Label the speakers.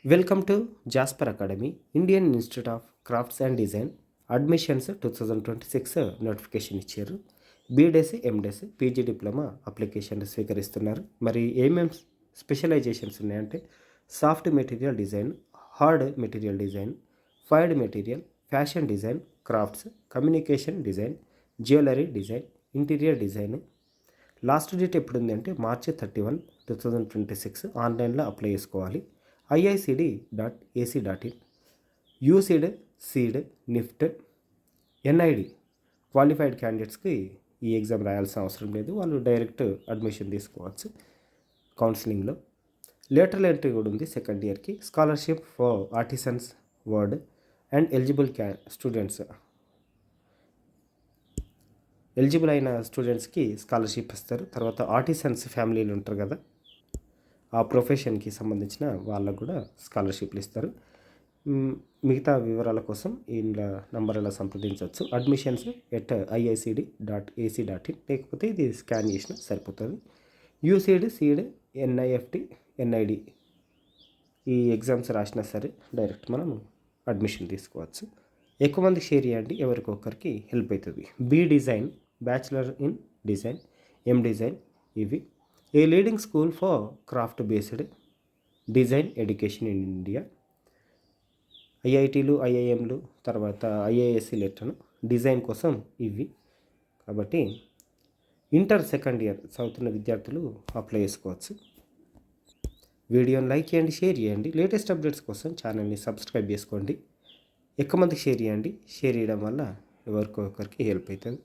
Speaker 1: Welcome to Jasper academy Indian institute of crafts and design admissions 2026 notification ఇచ్చారు. బీడెస్, ఎండెస్, PG diploma అప్లికేషన్లు స్వీకరిస్తున్నారు. మరి ఏమేమి specialisations ఉన్నాయంటే soft material design, hard material design, fired material, fashion design, crafts, communication design, jewellery design, interior design. Last date ఎప్పుడు ఉంది అంటే మార్చి 31, 2026 ఆన్లైన్లో apply చేసుకోవాలి. IICD.ac.in, UCEED, CEED, NIFT, NID qualified క్యాండిడేట్స్కి ఈ ఎగ్జామ్ రాయాల్సిన అవసరం లేదు. వాళ్ళు డైరెక్ట్ అడ్మిషన్ తీసుకోవచ్చు కౌన్సిలింగ్లో. లేటరల్ ఎంట్రీ కూడా ఉంది సెకండ్ ఇయర్కి. Scholarship for artisans word and eligible అయిన స్టూడెంట్స్కి స్కాలర్షిప్ ఇస్తారు. తర్వాత ఆర్టిసన్స్ ఫ్యామిలీలు ఉంటారు కదా, ఆ ప్రొఫెషన్కి సంబంధించిన వాళ్ళకు కూడా స్కాలర్షిప్లు ఇస్తారు. మిగతా వివరాల కోసం ఇలా నంబర్లో సంప్రదించవచ్చు. అడ్మిషన్స్ @IICD.ac.in, లేకపోతే ఇది స్కాన్ చేసినా సరిపోతుంది. యూసీడ్, సీడ్, ఎన్ఐఎఫ్టి, ఎన్ఐడి ఈ ఎగ్జామ్స్ రాసినా సరే డైరెక్ట్ మనం అడ్మిషన్ తీసుకోవచ్చు. ఎక్కువ మంది షేర్ చేయండి, ఎవరికొకరికి హెల్ప్ అవుతుంది. B design, bachelor in design, M design ఇవి a leading school for craft based design education in India. ఐఐటీలు, ఐఐఎంలు, తర్వాత ఐఏఎస్సి లెటర్ను డిజైన్ కోసం ఇవి. కాబట్టి ఇంటర్ సెకండ్ ఇయర్ చదువుతున్న విద్యార్థులు అప్లై చేసుకోవచ్చు. వీడియోని లైక్ చేయండి, షేర్ చేయండి. లేటెస్ట్ అప్డేట్స్ కోసం ఛానల్ని సబ్స్క్రైబ్ చేసుకోండి. ఎక్కువ మందికి షేర్ చేయండి. షేర్ చేయడం వల్ల ఎవరికొకరికి హెల్ప్ అవుతుంది.